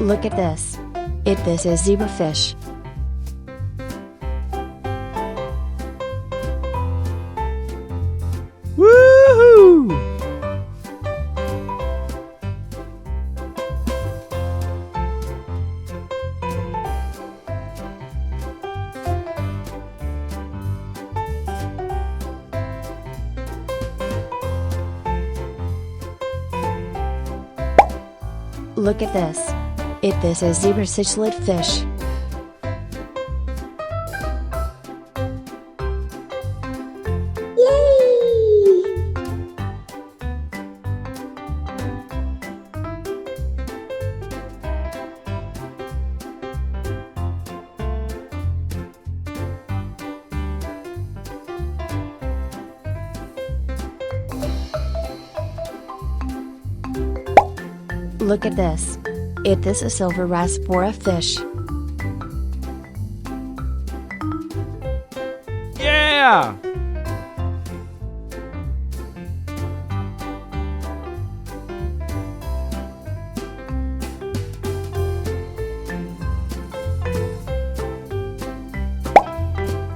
Look at this. This is zebrafish. Woohoo! Look at this. This is zebra cichlid fish. Look at this. This is a silver raspbora fish. Yeah!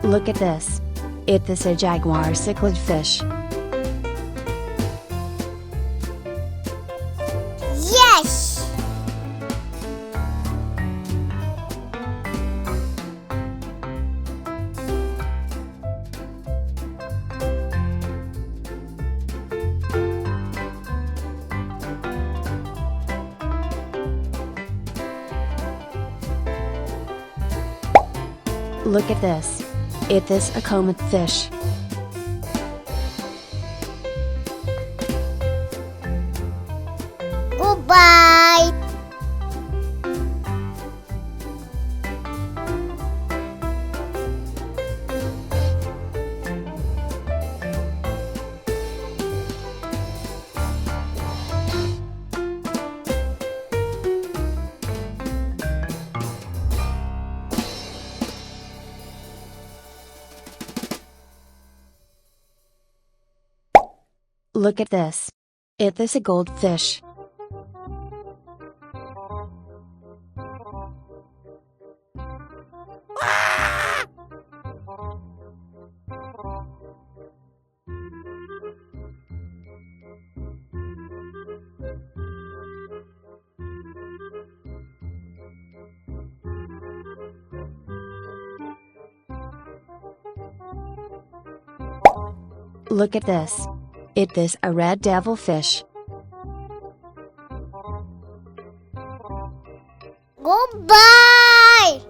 Look at this. This is a jaguar cichlid fish. Yes! Look at this. This is a comet fish. Goodbye! Look at this. This is a goldfish. Look at this. This is a red devilfish. Goodbye!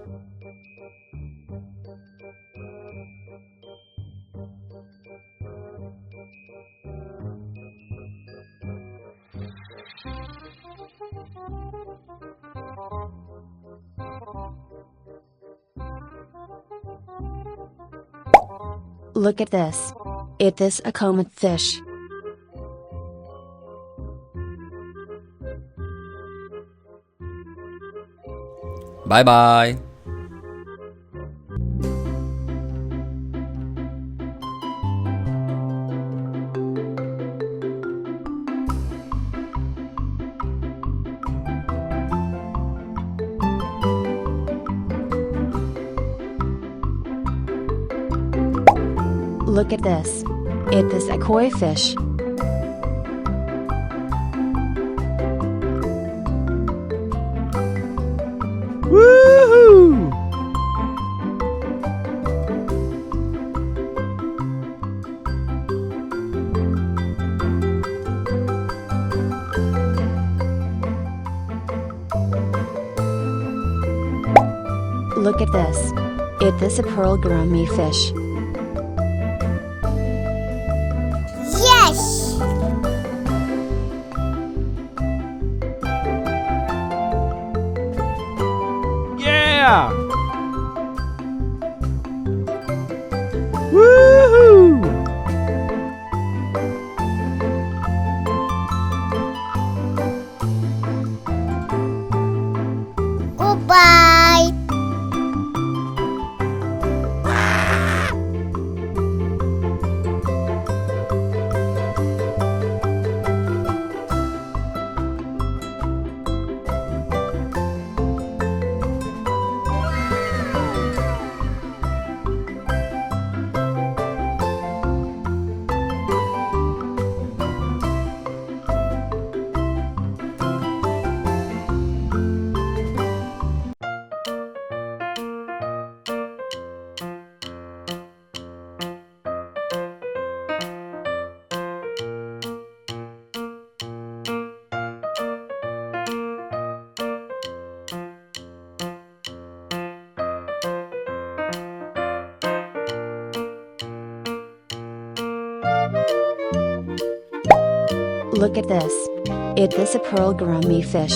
Look at this. This is a comet fish. Bye bye. Look at this. This is a koi fish. Woohoo! Look at this. This is a pearl gourami fish. Yes! Yeah! Woohoo! Goodbye! Look at this. It is a pearl gourmet fish.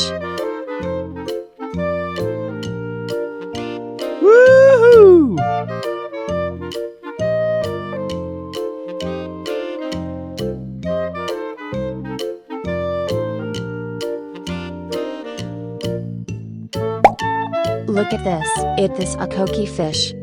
Woohoo! Look at this. It is a coqui fish.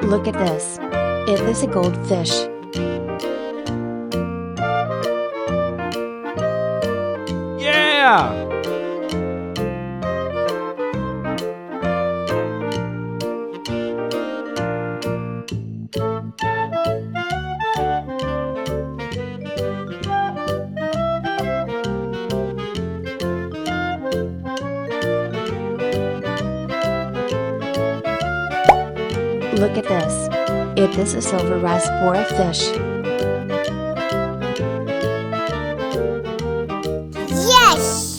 Look at this. It is a goldfish. Yeah! Look at this. It is a silver raspberry fish. Yes!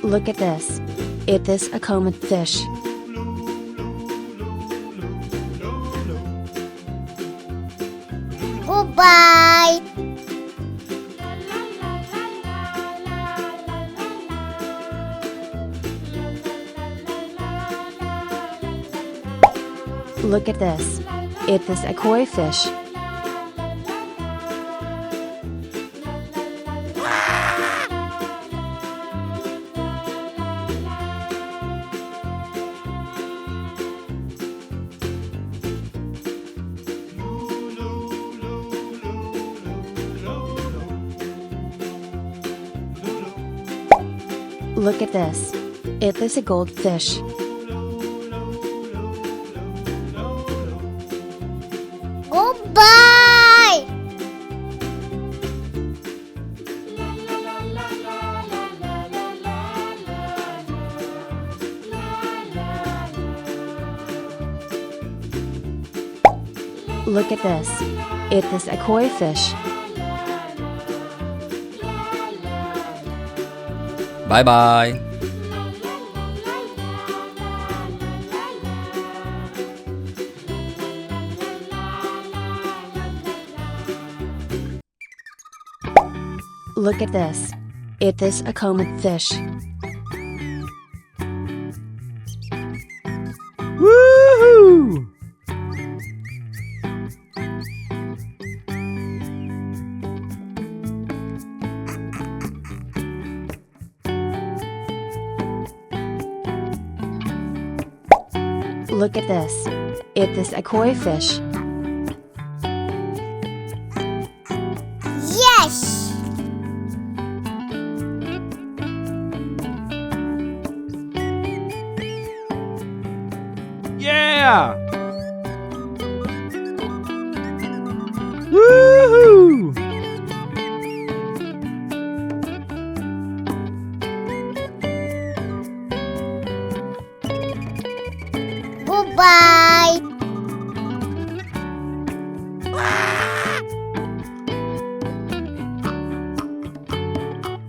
Look at this. It is a comet fish. Goodbye! Look at this. It is a koi fish. Look at this. It is a goldfish. Goodbye! Look at this. It is a koi fish. Bye bye. Look at this. It is a comet fish. Woohoo! Look at this. It is a koi fish. Yes! Yeah! Woohoo! Goodbye!